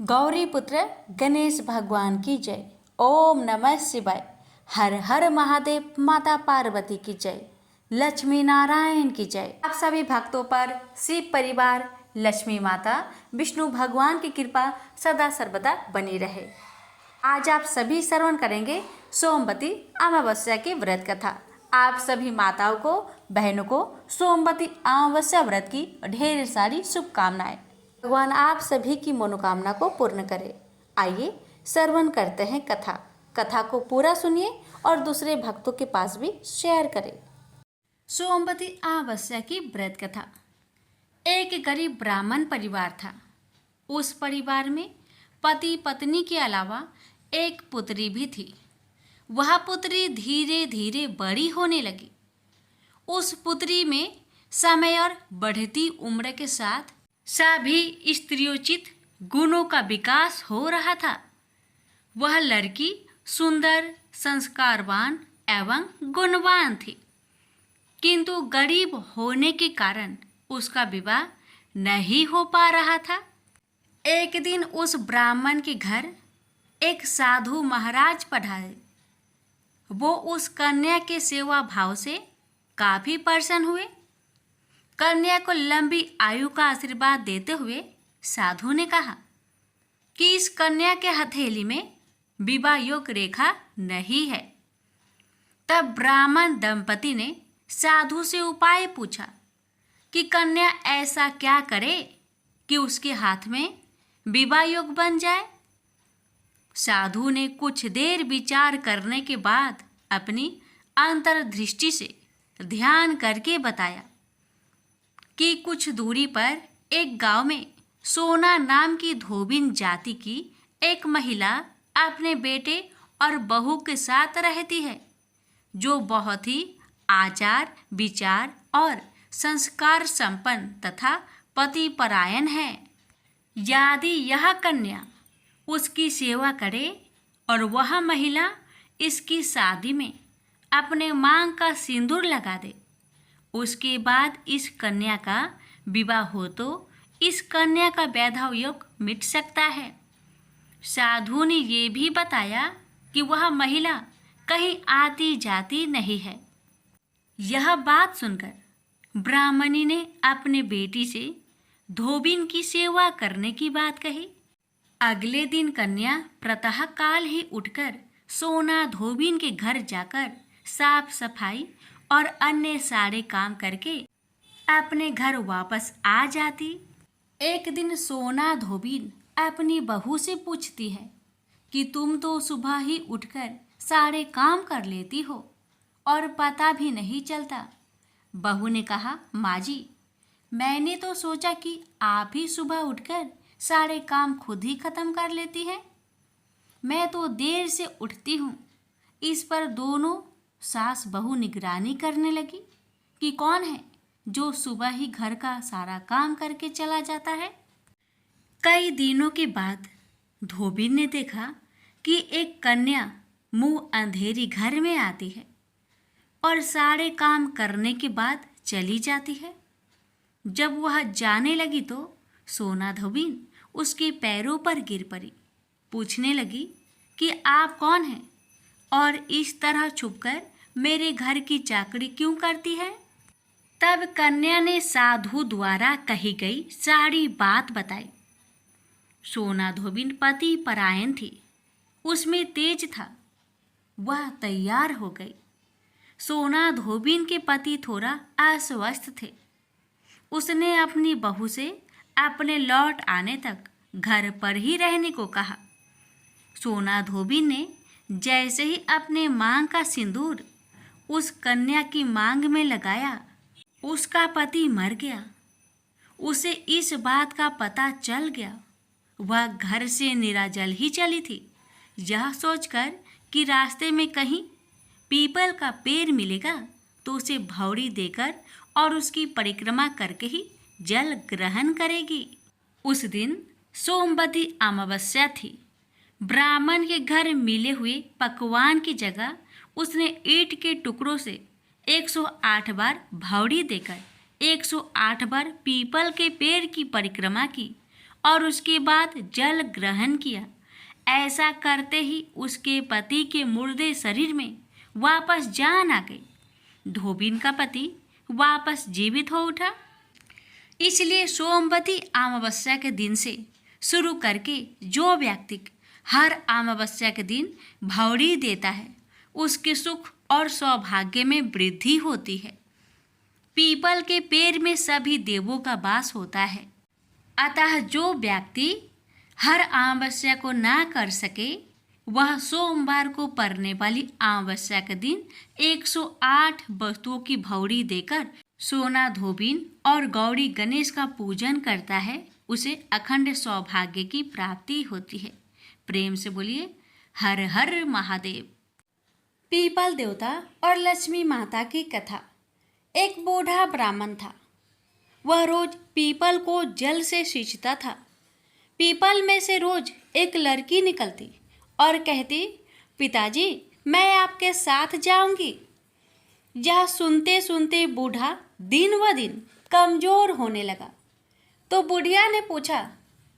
गौरी पुत्र गणेश भगवान की जय। ओम नमः शिवाय। हर हर महादेव। माता पार्वती की जय। लक्ष्मी नारायण की जय। आप सभी भक्तों पर शिव परिवार, लक्ष्मी माता, विष्णु भगवान की कृपा सदा सर्वदा बनी रहे। आज आप सभी श्रवण करेंगे सोमवती अमावस्या की व्रत कथा। आप सभी माताओं को, बहनों को सोमवती अमावस्या व्रत की ढेर सारी शुभकामनाएं। भगवान आप सभी की मनोकामना को पूर्ण करे। आइए श्रवण करते हैं कथा को पूरा सुनिए और दूसरे भक्तों के पास भी शेयर करें। सोमवती अमावस्या की व्रत कथा। एक गरीब ब्राह्मण परिवार था। उस परिवार में पति पत्नी के अलावा एक पुत्री भी थी। वह पुत्री धीरे धीरे बड़ी होने लगी। उस पुत्री में समय और बढ़ती उम्र के साथ सभी स्त्रियोचित गुणों का विकास हो रहा था। वह लड़की सुंदर, संस्कारवान एवं गुणवान थी, किंतु गरीब होने के कारण उसका विवाह नहीं हो पा रहा था। एक दिन उस ब्राह्मण के घर एक साधु महाराज पधारे। वो उस कन्या के सेवा भाव से काफी प्रसन्न हुए। कन्या को लंबी आयु का आशीर्वाद देते हुए साधु ने कहा कि इस कन्या के हथेली में विवाह योग रेखा नहीं है। तब ब्राह्मण दंपति ने साधु से उपाय पूछा कि कन्या ऐसा क्या करे कि उसके हाथ में विवाह योग बन जाए। साधु ने कुछ देर विचार करने के बाद अपनी अंतर्दृष्टि से ध्यान करके बताया कि कुछ दूरी पर एक गांव में सोना नाम की धोबिन जाति की एक महिला अपने बेटे और बहू के साथ रहती है, जो बहुत ही आचार विचार और संस्कार संपन्न तथा पतिपरायण है। यदि यह कन्या उसकी सेवा करे और वह महिला इसकी शादी में अपने मांग का सिंदूर लगा दे, उसके बाद इस कन्या का विवाह हो तो इस कन्या का वैधव योग मिट सकता है। साधु ने ये भी बताया कि वह महिला कहीं आती जाती नहीं है। यह बात सुनकर ब्राह्मणी ने अपने बेटी से धोबिन की सेवा करने की बात कही। अगले दिन कन्या प्रातः काल ही उठकर सोना धोबिन के घर जाकर साफ सफाई और अन्य सारे काम करके अपने घर वापस आ जाती। एक दिन सोना धोबिन अपनी बहू से पूछती है कि तुम तो सुबह ही उठकर सारे काम कर लेती हो और पता भी नहीं चलता। बहू ने कहा, माँ जी, मैंने तो सोचा कि आप ही सुबह उठकर सारे काम खुद ही खत्म कर लेती हैं। मैं तो देर से उठती हूँ। इस पर दोनों सास बहू निगरानी करने लगी कि कौन है जो सुबह ही घर का सारा काम करके चला जाता है। कई दिनों के बाद धोबिन ने देखा कि एक कन्या मुंह अंधेरी घर में आती है और सारे काम करने के बाद चली जाती है। जब वह जाने लगी तो सोना धोबिन उसके पैरों पर गिर पड़ी। पूछने लगी कि आप कौन हैं और इस तरह छुपकर मेरे घर की चाकरी क्यों करती है। तब कन्या ने साधु द्वारा कही गई सारी बात बताई। सोना धोबिन पति परायण थी, उसमें तेज था। वह तैयार हो गई। सोना धोबिन के पति थोड़ा अस्वस्थ थे। उसने अपनी बहू से अपने लौट आने तक घर पर ही रहने को कहा। सोना धोबिन ने जैसे ही अपने मांग का सिंदूर उस कन्या की मांग में लगाया, उसका पति मर गया। उसे इस बात का पता चल गया। वह घर से निराजल ही चली थी, यह सोचकर कि रास्ते में कहीं पीपल का पेड़ मिलेगा तो उसे भौरी देकर और उसकी परिक्रमा करके ही जल ग्रहण करेगी। उस दिन सोमवती अमावस्या थी। ब्राह्मण के घर मिले हुए पकवान की जगह उसने ईंट के टुकड़ों से 108 बार भौरी देकर 108 बार पीपल के पेड़ की परिक्रमा की और उसके बाद जल ग्रहण किया। ऐसा करते ही उसके पति के मुर्दे शरीर में वापस जान आ गई। धोबिन का पति वापस जीवित हो उठा। इसलिए सोमवती अमावस्या के दिन से शुरू करके जो व्यक्ति हर अमावस्या के दिन भौरी देता है, उसके सुख और सौभाग्य में वृद्धि होती है। पीपल के पेड़ में सभी देवों का वास होता है। अतः जो व्यक्ति हर अमावस्या को ना कर सके, वह सोमवार को पड़ने वाली अमावस्या के दिन 108 वस्तुओं की भौरी देकर सोना धोबिन और गौरी गणेश का पूजन करता है, उसे अखंड सौभाग्य की प्राप्ति होती है। प्रेम से बोलिए हर हर महादेव। पीपल देवता और लक्ष्मी माता की कथा। एक बूढ़ा ब्राह्मण था। वह रोज पीपल को जल से सींचता था। पीपल में से रोज एक लड़की निकलती और कहती, पिताजी मैं आपके साथ जाऊंगी। यह सुनते सुनते बूढ़ा दिन व दिन कमजोर होने लगा। तो बुढ़िया ने पूछा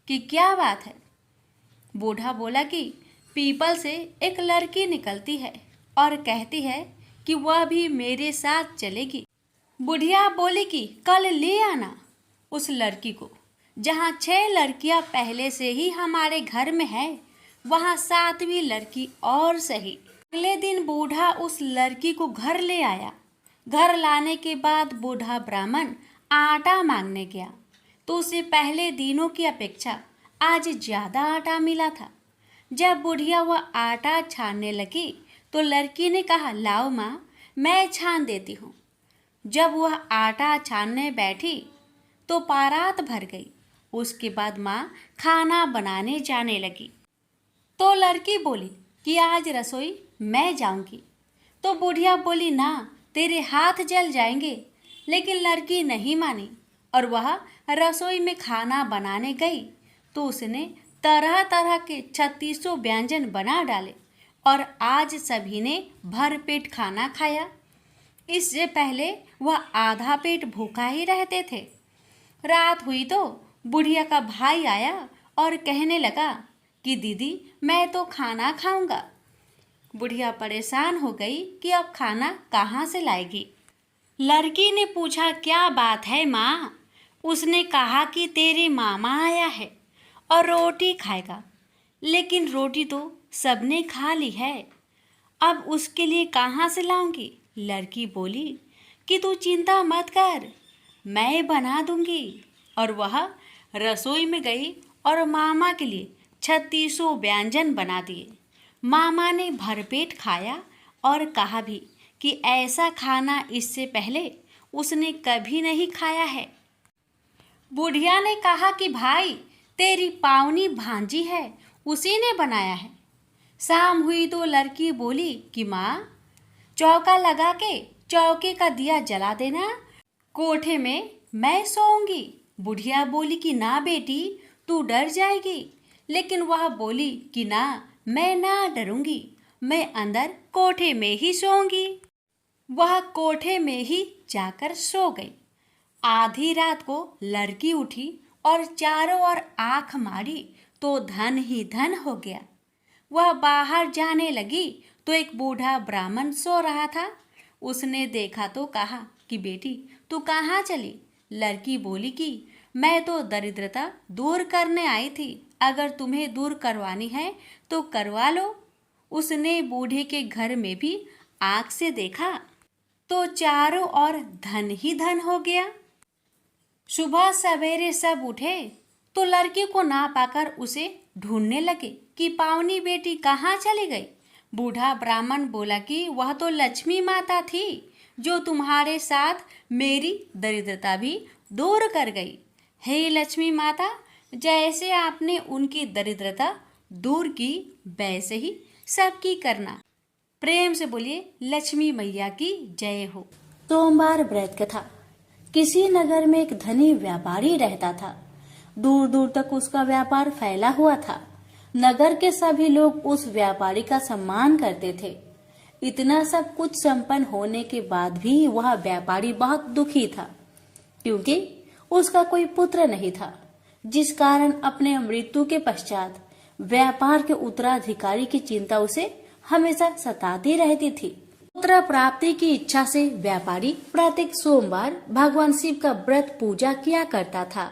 कि क्या बात है। बूढ़ा बोला कि पीपल से एक लड़की निकलती है और कहती है कि वह भी मेरे साथ चलेगी। बुढ़िया बोली कि कल ले आना उस लड़की को। जहाँ 6 लड़कियाँ पहले से ही हमारे घर में है, वहाँ 7वीं लड़की और सही। अगले दिन बूढ़ा उस लड़की को घर ले आया। घर लाने के बाद बूढ़ा ब्राह्मण आटा मांगने गया तो उसे पहले दिनों की अपेक्षा आज ज़्यादा आटा मिला था। जब बुढ़िया वह आटा छानने लगी तो लड़की ने कहा, लाओ माँ मैं छान देती हूँ। जब वह आटा छानने बैठी तो पारात भर गई। उसके बाद माँ खाना बनाने जाने लगी तो लड़की बोली कि आज रसोई मैं जाऊंगी। तो बुढ़िया बोली, ना तेरे हाथ जल जाएंगे। लेकिन लड़की नहीं मानी और वह रसोई में खाना बनाने गई तो उसने तरह तरह के 3600 व्यंजन बना डाले और आज सभी ने भरपेट खाना खाया। इससे पहले वह आधा पेट भूखा ही रहते थे। रात हुई तो बुढ़िया का भाई आया और कहने लगा कि दीदी मैं तो खाना खाऊंगा। बुढ़िया परेशान हो गई कि अब खाना कहाँ से लाएगी। लड़की ने पूछा, क्या बात है माँ? उसने कहा कि तेरे मामा आया है और रोटी खाएगा, लेकिन रोटी तो सबने खा ली है, अब उसके लिए कहाँ से लाऊंगी? लड़की बोली कि तू चिंता मत कर, मैं बना दूंगी। और वह रसोई में गई और मामा के लिए 3600 व्यंजन बना दिए। मामा ने भरपेट खाया और कहा भी कि ऐसा खाना इससे पहले उसने कभी नहीं खाया है। बुढ़िया ने कहा कि भाई तेरी पावनी भांजी है, उसी ने बनाया है। शाम हुई तो लड़की बोली कि माँ चौका लगा के चौके का दिया जला देना, कोठे में मैं सोऊंगी। बुढ़िया बोली कि ना बेटी तू डर जाएगी। लेकिन वह बोली कि ना मैं ना डरूंगी, मैं अंदर कोठे में ही सोऊंगी। वह कोठे में ही जाकर सो गई। आधी रात को लड़की उठी और चारों ओर आंख मारी तो धन ही धन हो गया। वह बाहर जाने लगी तो एक बूढ़ा ब्राह्मण सो रहा था। उसने देखा तो कहा कि बेटी तू कहाँ चली? लड़की बोली कि मैं तो दरिद्रता दूर करने आई थी, अगर तुम्हें दूर करवानी है तो करवा लो। उसने बूढ़े के घर में भी आँख से देखा तो चारों ओर धन ही धन हो गया। सुबह सवेरे सब उठे तो लड़की को ना पाकर उसे ढूंढने लगे कि पावनी बेटी कहाँ चली गई। बूढ़ा ब्राह्मण बोला कि वह तो लक्ष्मी माता थी जो तुम्हारे साथ मेरी दरिद्रता भी दूर कर गई। हे लक्ष्मी माता, जैसे आपने उनकी दरिद्रता दूर की वैसे ही सबकी करना। प्रेम से बोलिए लक्ष्मी मैया की जय हो। सोमवार व्रत कथा। किसी नगर में एक धनी व्यापारी रहता था। दूर दूर तक उसका व्यापार फैला हुआ था। नगर के सभी लोग उस व्यापारी का सम्मान करते थे। इतना सब कुछ संपन्न होने के बाद भी वह व्यापारी बहुत दुखी था, क्योंकि उसका कोई पुत्र नहीं था। जिस कारण अपने मृत्यु के पश्चात व्यापार के उत्तराधिकारी की चिंता उसे हमेशा सताती रहती थी। पुत्र प्राप्ति की इच्छा से व्यापारी प्रत्येक सोमवार भगवान शिव का व्रत पूजा किया करता था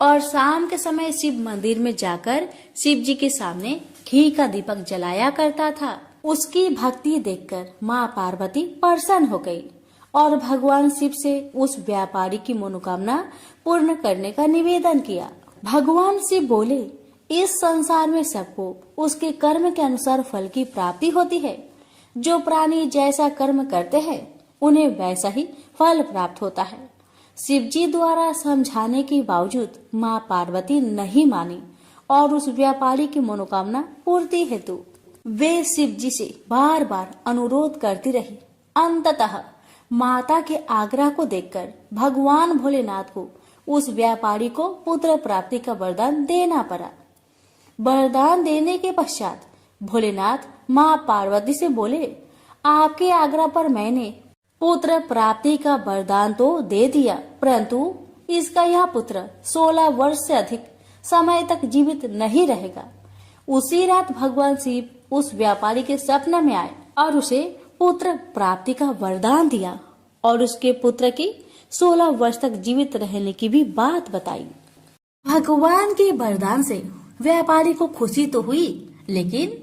और शाम के समय शिव मंदिर में जाकर शिव जी के सामने घी का दीपक जलाया करता था। उसकी भक्ति देखकर माँ पार्वती प्रसन्न हो गई और भगवान शिव से उस व्यापारी की मनोकामना पूर्ण करने का निवेदन किया। भगवान शिव बोले, इस संसार में सबको उसके कर्म के अनुसार फल की प्राप्ति होती है। जो प्राणी जैसा कर्म करते हैं उन्हें वैसा ही फल प्राप्त होता है। शिव जी द्वारा समझाने के बावजूद माँ पार्वती नहीं मानी और उस व्यापारी की मनोकामना पूर्ति हेतु वे शिव जी से बार बार अनुरोध करती रही। अंततः माता के आग्रह को देखकर भगवान भोलेनाथ को उस व्यापारी को पुत्र प्राप्ति का वरदान देना पड़ा। वरदान देने के पश्चात भोलेनाथ माँ पार्वती से बोले, आपके आग्रह पर मैंने पुत्र प्राप्ति का वरदान तो दे दिया, परंतु इसका यह पुत्र 16 वर्ष से अधिक समय तक जीवित नहीं रहेगा। उसी रात भगवान शिव उस व्यापारी के सपने में आए और उसे पुत्र प्राप्ति का वरदान दिया और उसके पुत्र की 16 वर्ष तक जीवित रहने की भी बात बताई। भगवान के वरदान से व्यापारी को खुशी तो हुई, लेकिन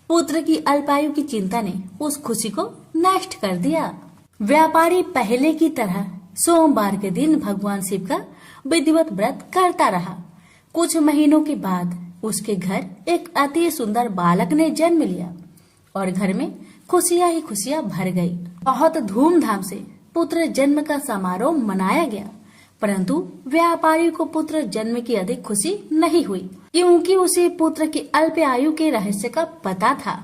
पुत्र की अल्पायु की चिंता ने उस खुशी को नष्ट कर दिया। व्यापारी पहले की तरह सोमवार के दिन भगवान शिव का विधिवत व्रत करता रहा। कुछ महीनों के बाद उसके घर एक अति सुंदर बालक ने जन्म लिया और घर में खुशियां ही खुशियां भर गई। बहुत धूमधाम से पुत्र जन्म का समारोह मनाया गया, परंतु व्यापारी को पुत्र जन्म की अधिक खुशी नहीं हुई, क्योंकि उसे पुत्र की अल्प आयु के रहस्य का पता था।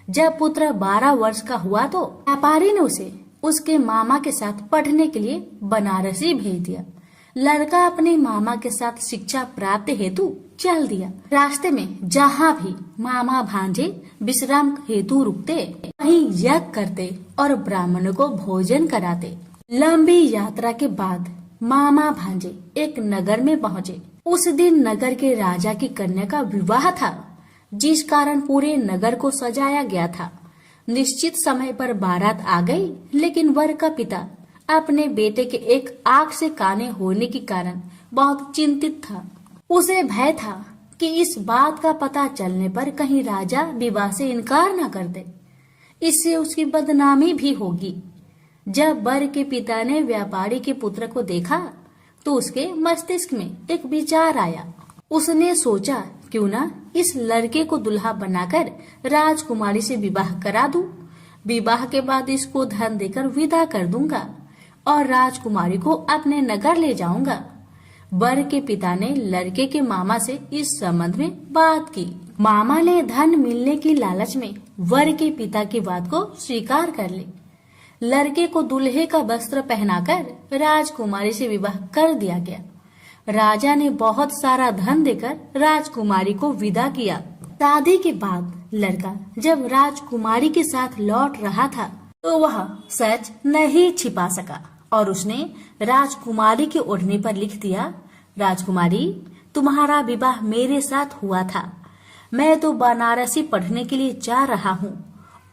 जब पुत्र 12 वर्ष का हुआ तो व्यापारी ने उसे उसके मामा के साथ पढ़ने के लिए बनारसी भेज दिया। लड़का अपने मामा के साथ शिक्षा प्राप्त हेतु चल दिया। रास्ते में जहाँ भी मामा भांजे विश्राम हेतु रुकते, वहीं यज्ञ करते और ब्राह्मणों को भोजन कराते। लंबी यात्रा के बाद मामा भांजे एक नगर में पहुँचे। उस दिन नगर के राजा की कन्या का विवाह था, जिस कारण पूरे नगर को सजाया गया था। निश्चित समय पर बारात आ गई, लेकिन वर का पिता अपने बेटे के एक आंख से काने होने के कारण बहुत चिंतित था। उसे भय था कि इस बात का पता चलने पर कहीं राजा विवाह से इनकार न कर दे, इससे उसकी बदनामी भी होगी। जब वर के पिता ने व्यापारी के पुत्र को देखा तो उसके मस्तिष्क में एक विचार आया। उसने सोचा, क्यों ना इस लड़के को दुल्हा बनाकर राजकुमारी से विवाह करा दूं। विवाह के बाद इसको धन देकर विदा कर दूंगा और राजकुमारी को अपने नगर ले जाऊंगा। वर के पिता ने लड़के के मामा से इस संबंध में बात की। मामा ने धन मिलने की लालच में वर के पिता की बात को स्वीकार कर ली। लड़के को दूल्हे का वस्त्र पहनाकर राजकुमारी से विवाह कर दिया गया। राजा ने बहुत सारा धन देकर राजकुमारी को विदा किया। शादी के बाद लड़का जब राजकुमारी के साथ लौट रहा था तो वह सच नहीं छिपा सका और उसने राजकुमारी की ओढ़नी पर लिख दिया, राजकुमारी, तुम्हारा विवाह मेरे साथ हुआ था। मैं तो बनारसी पढ़ने के लिए जा रहा हूँ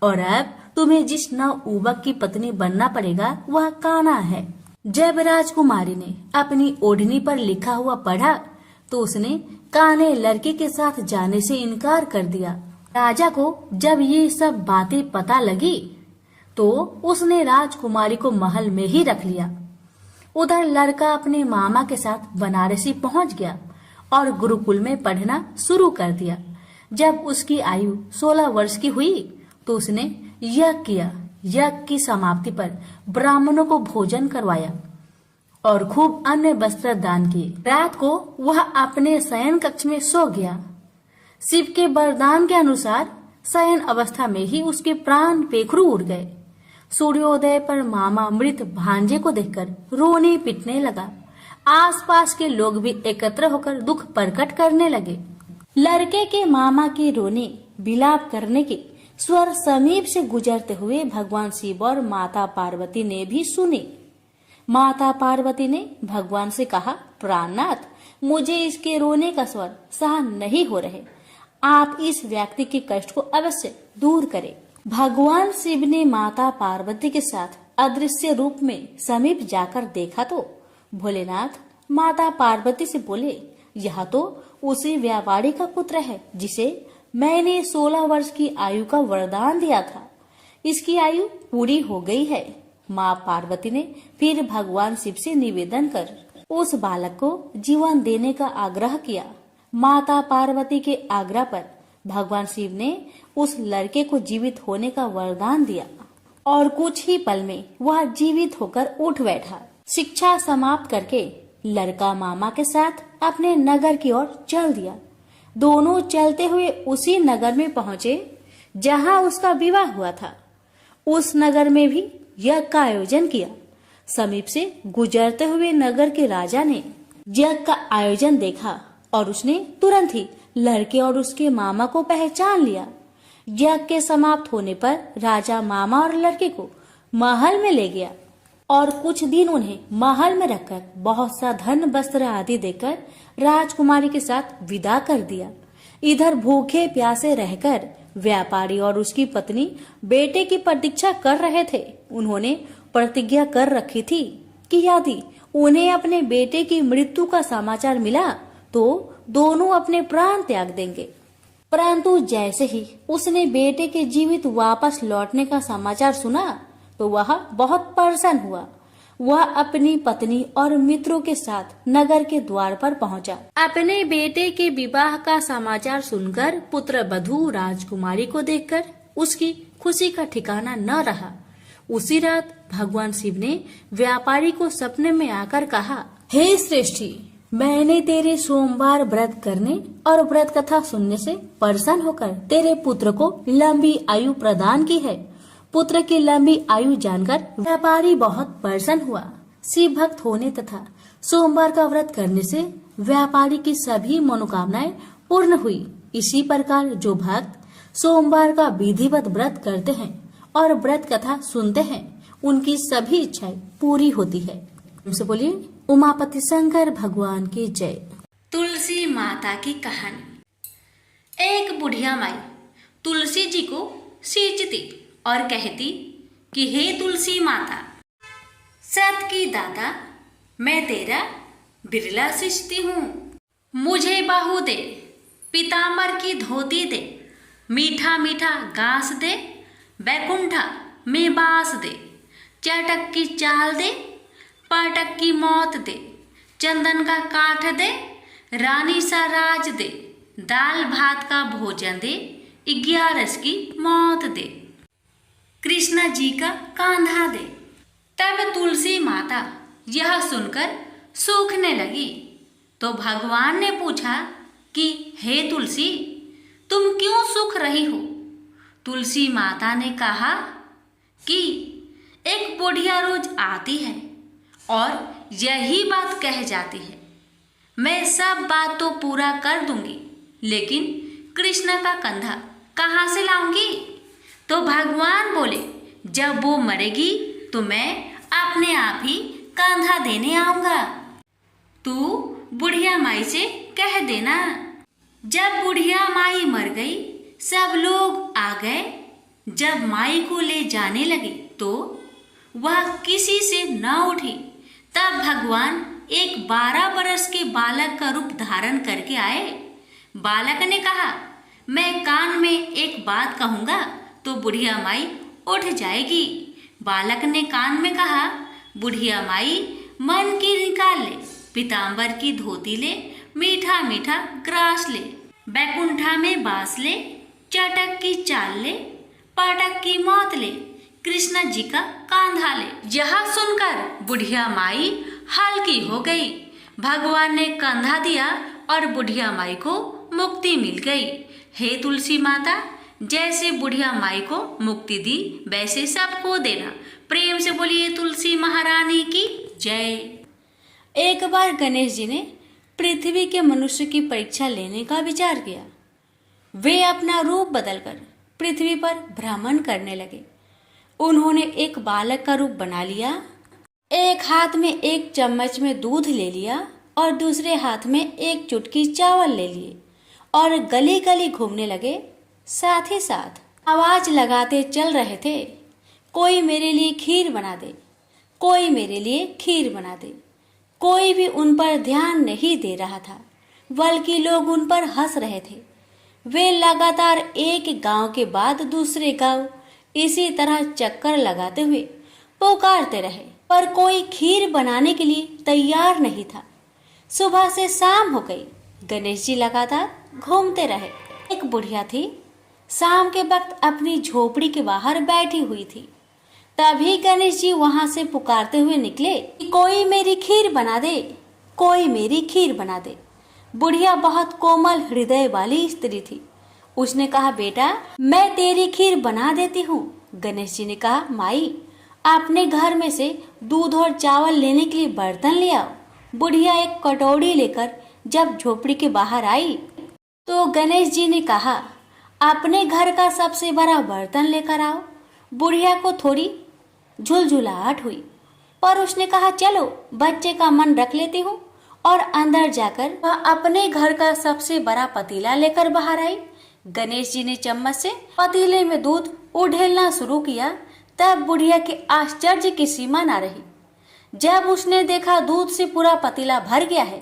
और अब तुम्हें जिस नवयुवक की पत्नी बनना पड़ेगा वह कान्हा है। जब राजकुमारी ने अपनी ओढ़नी पर लिखा हुआ पढ़ा तो उसने कान्हे लड़के के साथ जाने से इनकार कर दिया। राजा को जब ये सब बातें पता लगी तो उसने राजकुमारी को महल में ही रख लिया। उधर लड़का अपने मामा के साथ बनारसी पहुंच गया और गुरुकुल में पढ़ना शुरू कर दिया। जब उसकी आयु 16 वर्ष की हुई तो उसने यज्ञ किया। यज्ञ की समाप्ति पर ब्राह्मणों को भोजन करवाया और खूब अन्य वस्त्र दान किए। रात को वह अपने शयन कक्ष में सो गया। शिव के वरदान के अनुसार शयन अवस्था में ही उसके प्राण पेखरू उड़ गए। सूर्योदय पर मामा मृत भांजे को देखकर रोने पिटने लगा। आसपास के लोग भी एकत्र होकर दुख प्रकट करने लगे। लड़के के मामा के रोने विलाप करने के स्वर समीप से गुजरते हुए भगवान शिव और माता पार्वती ने भी सुने। माता पार्वती ने भगवान से कहा, प्राणनाथ, मुझे इसके रोने का स्वर सहन नहीं हो रहे, आप इस व्यक्ति के कष्ट को अवश्य दूर करें। भगवान शिव ने माता पार्वती के साथ अदृश्य रूप में समीप जाकर देखा तो भोलेनाथ माता पार्वती से बोले, यह तो उसी व्यापारी का पुत्र है जिसे मैंने 16 वर्ष की आयु का वरदान दिया था। इसकी आयु पूरी हो गई है। माँ पार्वती ने फिर भगवान शिव से निवेदन कर उस बालक को जीवन देने का आग्रह किया। माता पार्वती के आग्रह पर भगवान शिव ने उस लड़के को जीवित होने का वरदान दिया और कुछ ही पल में वह जीवित होकर उठ बैठा। शिक्षा समाप्त करके लड़का मामा के साथ अपने नगर की ओर चल दिया। दोनों चलते हुए उसी नगर में पहुँचे जहाँ उसका विवाह हुआ था। उस नगर में भी यज्ञ का आयोजन किया। समीप से गुजरते हुए नगर के राजा ने यज्ञ का आयोजन देखा और उसने तुरंत ही लड़के और उसके मामा को पहचान लिया। यज्ञ के समाप्त होने पर राजा मामा और लड़के को महल में ले गया और कुछ दिन उन्हें महल में रखकर बहुत सा धन वस्त्र आदि देकर राजकुमारी के साथ विदा कर दिया। इधर भूखे प्यासे रहकर व्यापारी और उसकी पत्नी बेटे की प्रतीक्षा कर रहे थे। उन्होंने प्रतिज्ञा कर रखी थी कि यदि उन्हें अपने बेटे की मृत्यु का समाचार मिला तो दोनों अपने प्राण त्याग देंगे। परंतु जैसे ही उसने बेटे के जीवित वापस लौटने का समाचार सुना तो वह बहुत परेशान हुआ। वह अपनी पत्नी और मित्रों के साथ नगर के द्वार पर पहुंचा। अपने बेटे के विवाह का समाचार सुनकर पुत्र वधू राजकुमारी को देखकर उसकी खुशी का ठिकाना न रहा। उसी रात भगवान शिव ने व्यापारी को सपने में आकर कहा, हे श्रेष्ठी, मैंने तेरे सोमवार व्रत करने और व्रत कथा सुनने से प्रसन्न होकर तेरे पुत्र को लंबी आयु प्रदान की है। पुत्र की लंबी आयु जानकर व्यापारी बहुत प्रसन्न हुआ। शिव भक्त होने तथा सोमवार का व्रत करने से व्यापारी की सभी मनोकामनाएं पूर्ण हुई। इसी प्रकार जो भक्त सोमवार का विधिवत व्रत करते हैं और व्रत कथा सुनते हैं, उनकी सभी इच्छाएं पूरी होती है। उनसे बोलिए, उमापति शंकर भगवान की जय। तुलसी माता की कहानी। एक बुढ़िया माई तुलसी जी को सींचती और कहती कि हे तुलसी माता, सत की दाता, मैं तेरा बिरला सींचती हूँ। मुझे बहू दे, पीताम्बर की धोती दे, मीठा मीठा घास दे, बैकुंठा में बास दे, चटक की चाल दे, पाटक की मौत दे, चंदन का काठ दे, रानी सा राज दे, दाल भात का भोजन दे, 11 की मौत दे, कृष्णा जी का कांधा दे। तब तुलसी माता यह सुनकर सूखने लगी तो भगवान ने पूछा कि हे तुलसी, तुम क्यों सूख रही हो? तुलसी माता ने कहा कि एक बुढ़िया रोज आती है और यही बात कह जाती है, मैं सब बात तो पूरा कर दूंगी, लेकिन कृष्ण का कंधा कहाँ से लाऊंगी? तो भगवान बोले, जब वो मरेगी तो मैं अपने आप ही कंधा देने आऊंगा। तू बुढ़िया माई से कह देना। जब बुढ़िया माई मर गई, सब लोग आ गए। जब माई को ले जाने लगे तो वह किसी से न उठी। तब भगवान एक 12 बरस के बालक का रूप धारण करके आए। बालक ने कहा, मैं कान में एक बात कहूँगा तो बुढ़िया माई उठ जाएगी। बालक ने कान में कहा, बुढ़िया माई मन की निकाल ले, पीताम्बर की धोती ले, मीठा मीठा ग्रास ले, बैकुंठा में बास ले, चटक की चाल ले, पाटक की मौत ले, कृष्ण जी का कांधा ले। यह सुनकर बुढ़िया माई हल्की हो गई। भगवान ने कंधा दिया और बुढ़िया माई को मुक्ति मिल गई। हे तुलसी माता, जैसे बुढ़िया माई को मुक्ति दी वैसे सबको देना। प्रेम से बोलिए तुलसी महारानी की जय। एक बार गणेश जी ने पृथ्वी के मनुष्य की परीक्षा लेने का विचार किया। वे अपना रूप बदलकर पृथ्वी पर भ्रमण करने लगे। उन्होंने एक बालक का रूप बना लिया। एक हाथ में एक चम्मच में दूध ले लिया और दूसरे हाथ में एक चुटकी चावल ले लिए और गली गली घूमने लगे। साथ ही साथ आवाज लगाते चल रहे थे, कोई मेरे लिए खीर बना दे, कोई मेरे लिए खीर बना दे। कोई भी उन पर ध्यान नहीं दे रहा था, बल्कि लोग उन पर हंस रहे थे। वे लगातार एक गांव के बाद दूसरे गांव इसी तरह चक्कर लगाते हुए पुकारते रहे, पर कोई खीर बनाने के लिए तैयार नहीं था। सुबह से शाम हो गई, गणेश जी लगातार घूमते रहे। एक बुढ़िया थी, शाम के वक्त अपनी झोपड़ी के बाहर बैठी हुई थी। तभी गणेश जी वहां से पुकारते हुए निकले कि कोई मेरी खीर बना दे, कोई मेरी खीर बना दे। बुढ़िया बहुत कोमल हृदय वाली स्त्री थी। उसने कहा, बेटा मैं तेरी खीर बना देती हूँ। गणेश जी ने कहा, माई अपने घर में से दूध और चावल लेने के लिए बर्तन ले आओ। बुढ़िया एक कटोरी लेकर जब झोपड़ी के बाहर आई तो गणेश जी ने कहा, अपने घर का सबसे बड़ा बर्तन लेकर आओ। बुढ़िया को थोड़ी झुलझुलाहट हुई, पर उसने कहा, चलो बच्चे का मन रख लेती हूँ। और अंदर जाकर वह अपने घर का सबसे बड़ा पतीला लेकर बाहर आई। गणेश जी ने चम्मच से पतीले में दूध उड़ेलना शुरू किया। तब बुढ़िया के आश्चर्य की सीमा न रही जब उसने देखा दूध से पूरा पतीला भर गया है।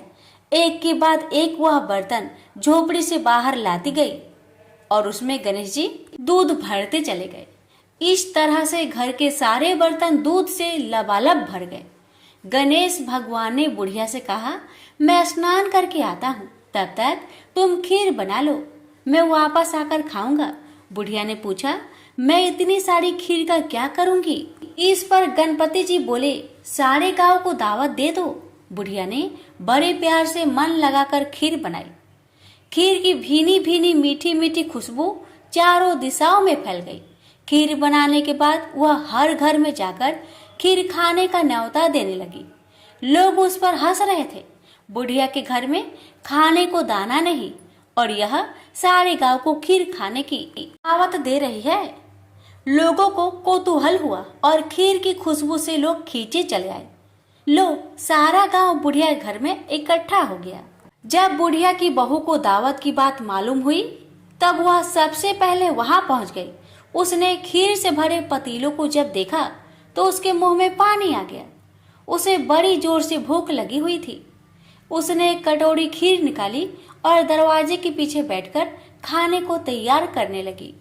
एक के बाद एक वह बर्तन झोपड़ी से बाहर लाती गई और उसमें गणेश जी दूध भरते चले गए। इस तरह से घर के सारे बर्तन दूध से लबालब भर गए। गणेश भगवान ने बुढ़िया से कहा, मैं स्नान करके आता हूँ, तब तक तुम खीर बना लो, मैं वापस आकर खाऊंगा। बुढ़िया ने पूछा, मैं इतनी सारी खीर का क्या करूंगी? इस पर गणपति जी बोले, सारे गांव को दावत दे दो। बुढ़िया ने बड़े प्यार से मन लगाकर खीर बनाई। खीर की भीनी भीनी मीठी मीठी खुशबू चारों दिशाओं में फैल गई। खीर बनाने के बाद वह हर घर में जाकर खीर खाने का न्योता देने लगी। लोग उस पर हंस रहे थे। बुढ़िया के घर में खाने को दाना नहीं और यह सारे गांव को खीर खाने की दावत दे रही है। लोगों को कौतूहल हुआ और खीर की खुशबू से लोग खींचे चले आए। लो, सारा गांव बुढ़िया घर में इकट्ठा हो गया। जब बुढ़िया की बहू को दावत की बात मालूम हुई तब वह सबसे पहले वहां पहुंच गई। उसने खीर से भरे पतीलों को जब देखा तो उसके मुंह में पानी आ गया। उसे बड़ी जोर से भूख लगी हुई थी। उसने एक कटोरी खीर निकाली और दरवाजे के पीछे बैठकर खाने को तैयार करने लगी।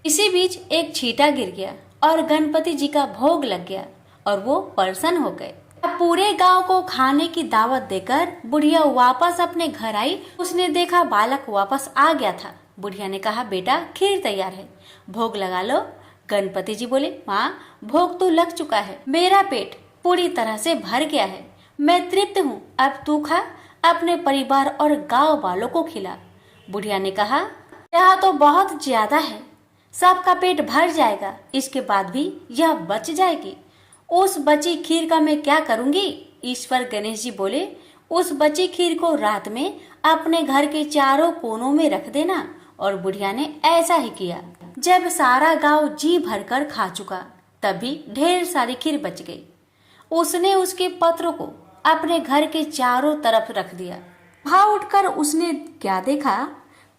इसी बीच एक छींटा गिर गया और गणपति जी का भोग लग गया और वो प्रसन्न हो गए। अब पूरे गांव को खाने की दावत देकर बुढ़िया वापस अपने घर आई। उसने देखा बालक वापस आ गया था। बुढ़िया ने कहा, बेटा खीर तैयार है, भोग लगा लो। गणपति जी बोले, माँ भोग तो लग चुका है, मेरा पेट पूरी तरह से भर गया है, मैं तृप्त हूँ, अब तू खा, अपने परिवार और गांव वालों को खिला। बुढ़िया ने कहा, यह तो बहुत ज्यादा है, सबका पेट भर जाएगा, इसके बाद भी यह बच जाएगी। उस बची खीर का मैं क्या करूंगी? इस पर गणेश जी बोले, उस बची खीर को रात में अपने घर के चारों कोनों में रख देना। और बुढ़िया ने ऐसा ही किया। जब सारा गांव जी भरकर खा चुका तभी ढेर सारी खीर बच गई। उसने उसके पत्रों को अपने घर के चारों तरफ रख दिया। वहां उठकर उसने क्या देखा?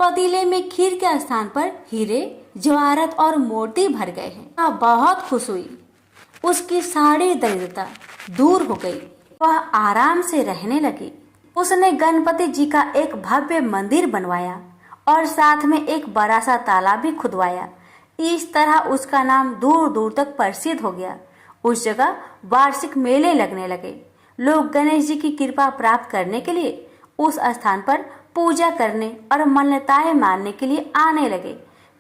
पतीले में खीर के स्थान पर हीरे, जवाहरात और मोती भर गए हैं। बहुत खुश हुई। उसकी सारी दरिद्रता दूर हो गई। वह आराम से रहने लगी। उसने गणपति जी का एक भव्य मंदिर बनवाया और साथ में एक बड़ा सा तालाब भी खुदवाया। इस तरह उसका नाम दूर दूर तक प्रसिद्ध हो गया। उस जगह वार्षिक मेले लगने लगे। लोग गणेश जी की कृपा प्राप्त करने के लिए उस स्थान पर पूजा करने और मान्यताएं मानने के लिए आने लगे।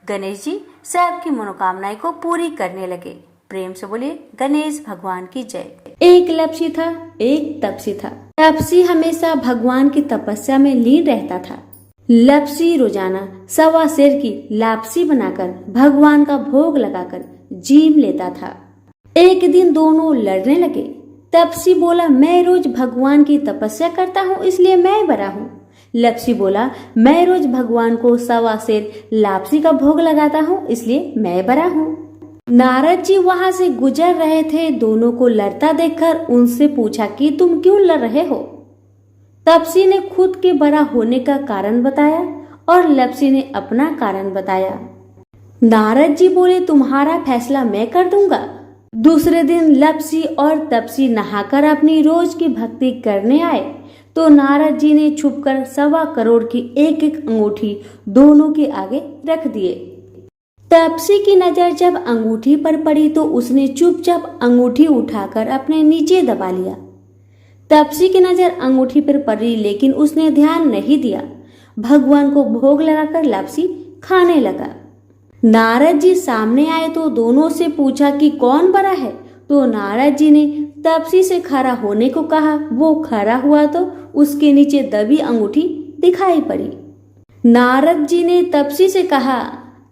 गणेश जी सबकी मनोकामनाएं को पूरी करने लगे। प्रेम से बोलिए गणेश भगवान की जय। एक लपसी था, एक तपसी था। तपसी हमेशा भगवान की तपस्या में लीन रहता था। लपसी रोजाना 1.25 सेर की लापसी बनाकर भगवान का भोग लगाकर जीम लेता था। एक दिन दोनों लड़ने लगे। तपसी बोला, मैं रोज भगवान की तपस्या करता हूँ इसलिए मैं बड़ा हूँ। लपसी बोला, मैं रोज भगवान को 1.25 सेर लापसी का भोग लगाता हूँ इसलिए मैं बड़ा हूँ। नारद जी वहां से गुजर रहे थे। दोनों को लड़ता देखकर उनसे पूछा कि तुम क्यों लड़ रहे हो। तपसी ने खुद के बड़ा होने का कारण बताया और लपसी ने अपना कारण बताया। नारद जी बोले, तुम्हारा फैसला मैं कर दूंगा। दूसरे दिन लपसी और तपसी नहाकर अपनी रोज की भक्ति करने आए तो नारद जी ने छुपकर 1.25 करोड़ की एक एक अंगूठी दोनों के आगे रख दिए। तपसी की नजर जब अंगूठी पर पड़ी तो उसने चुपचाप अंगूठी उठाकर अपने नीचे दबा लिया। तपसी की नजर अंगूठी पर पड़ी लेकिन उसने ध्यान नहीं दिया। भगवान को भोग लगाकर लपसी खाने लगा। नारद जी सामने आए तो दोनों से पूछा कि कौन बड़ा है, तो नारद जी ने तपसी से खड़ा होने को कहा। वो खड़ा हुआ तो उसके नीचे दबी अंगूठी दिखाई पड़ी। नारद जी ने तपसी से कहा,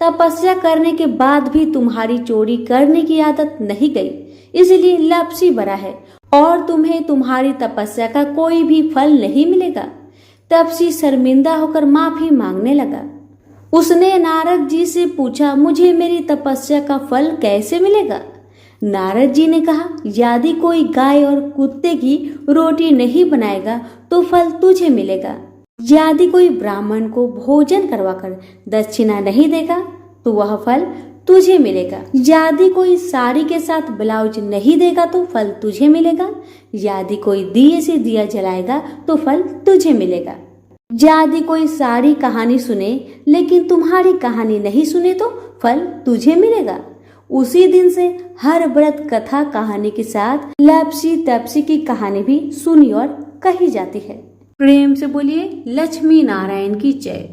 तपस्या करने के बाद भी तुम्हारी चोरी करने की आदत नहीं गई, इसलिए लपसी बड़ा है और तुम्हें तुम्हारी तपस्या का कोई भी फल नहीं मिलेगा। तपसी शर्मिंदा होकर माफी मांगने लगा। उसने नारद जी से पूछा, मुझे मेरी तपस्या का फल कैसे मिलेगा। नारद जी ने कहा, यदि कोई गाय और कुत्ते की रोटी नहीं बनाएगा तो फल तुझे मिलेगा। यदि कोई ब्राह्मण को भोजन करवाकर दक्षिणा नहीं देगा तो वह फल तुझे मिलेगा। यदि कोई साड़ी के साथ ब्लाउज नहीं देगा तो फल तुझे मिलेगा। यदि कोई दिए से दिया जलाएगा तो फल तुझे मिलेगा। यदि कोई सारी कहानी सुने लेकिन तुम्हारी कहानी नहीं सुने तो फल तुझे मिलेगा। उसी दिन से हर व्रत कथा कहानी के साथ लपसी तपसी की कहानी भी सुनी और कही जाती है। प्रेम से बोलिए लक्ष्मी नारायण की जय।